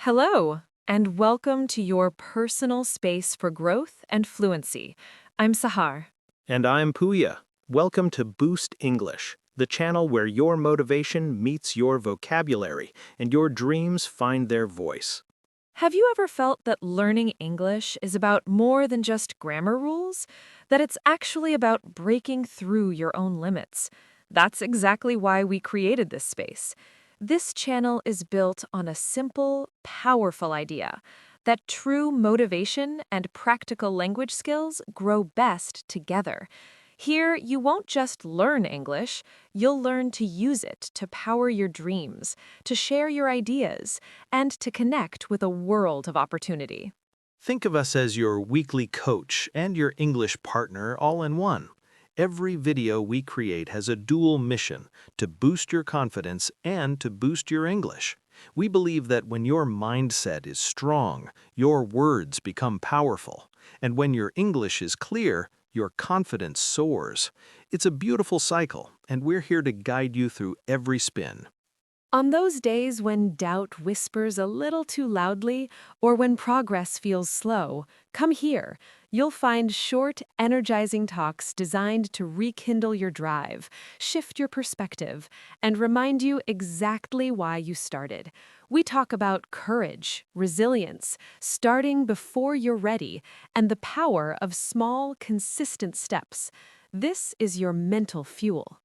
Hello, and welcome to your personal space for growth and fluency. I'm Sahar. And I'm Poya. Welcome to Boost English, the channel where your motivation meets your vocabulary and your dreams find their voice. Have you ever felt that learning English is about more than just grammar rules? That it's actually about breaking through your own limits? That's exactly why we created this space. This channel is built on a simple, powerful idea that true motivation and practical language skills grow best together. Here, you won't just learn English, you'll learn to use it to power your dreams, to share your ideas, and to connect with a world of opportunity. Think of us as your weekly coach and your English partner all in one. Every video we create has a dual mission to boost your confidence and to boost your English. We believe that when your mindset is strong, your words become powerful. And when your English is clear, your confidence soars. It's a beautiful cycle, and we're here to guide you through every spin. On those days when doubt whispers a little too loudly or when progress feels slow, come here. You'll find short, energizing talks designed to rekindle your drive, shift your perspective, and remind you exactly why you started. We talk about courage, resilience, starting before you're ready, and the power of small, consistent steps. This is your mental fuel.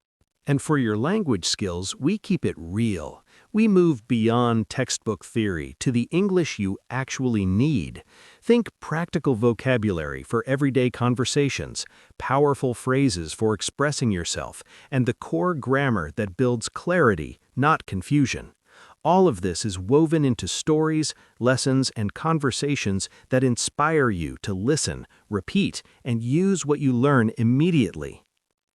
And for your language skills, we keep it real. We move beyond textbook theory to the English you actually need. Think practical vocabulary for everyday conversations, powerful phrases for expressing yourself, and the core grammar that builds clarity, not confusion. All of this is woven into stories, lessons, and conversations that inspire you to listen, repeat, and use what you learn immediately.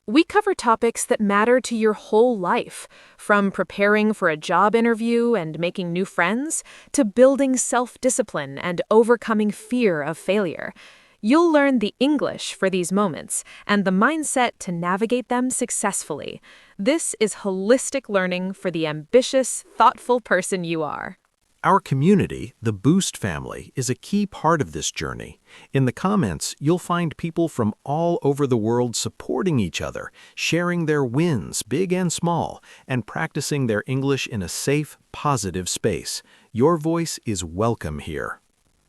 We cover topics that matter to your whole life, from preparing for a job interview and making new friends, to building self-discipline and overcoming fear of failure. You'll learn the English for these moments and the mindset to navigate them successfully. This is holistic learning for the ambitious, thoughtful person you are. Our community, the Boost family, is a key part of this journey. In the comments, you'll find people from all over the world supporting each other, sharing their wins, big and small, and practicing their English in a safe, positive space. Your voice is welcome here.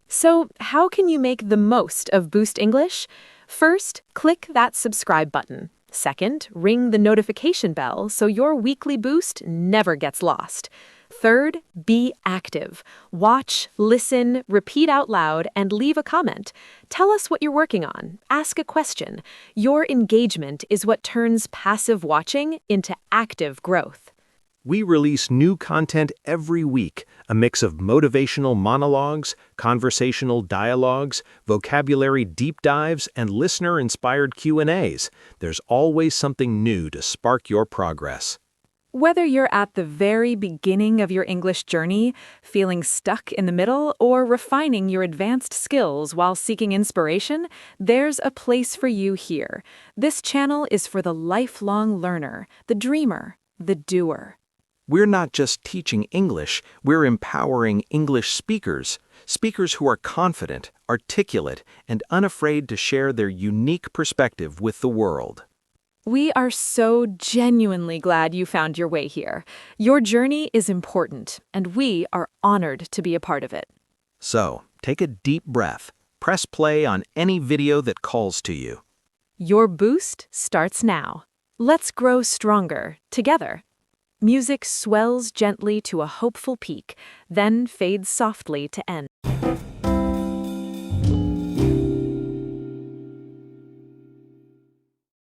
So, how can you make the most of Boost English? First, click that subscribe button. Second, ring the notification bell so your weekly boost never gets lost. Third, be active. Watch, listen, repeat out loud, and leave a comment. Tell us what you're working on. Ask a question. Your engagement is what turns passive watching into active growth. We release new content every week, a mix of motivational monologues, conversational dialogues, vocabulary deep dives, and listener-inspired Q&As. There's always something new to spark your progress. Whether you're at the very beginning of your English journey, feeling stuck in the middle, or refining your advanced skills while seeking inspiration, there's a place for you here. This channel is for the lifelong learner, the dreamer, the doer. We're not just teaching English, we're empowering English speakers, speakers who are confident, articulate, and unafraid to share their unique perspective with the world. We are so genuinely glad you found your way here. Your journey is important, and we are honored to be a part of it. So, take a deep breath. Press play on any video that calls to you. Your boost starts now. Let's grow stronger together. Music swells gently to a hopeful peak, then fades softly to end.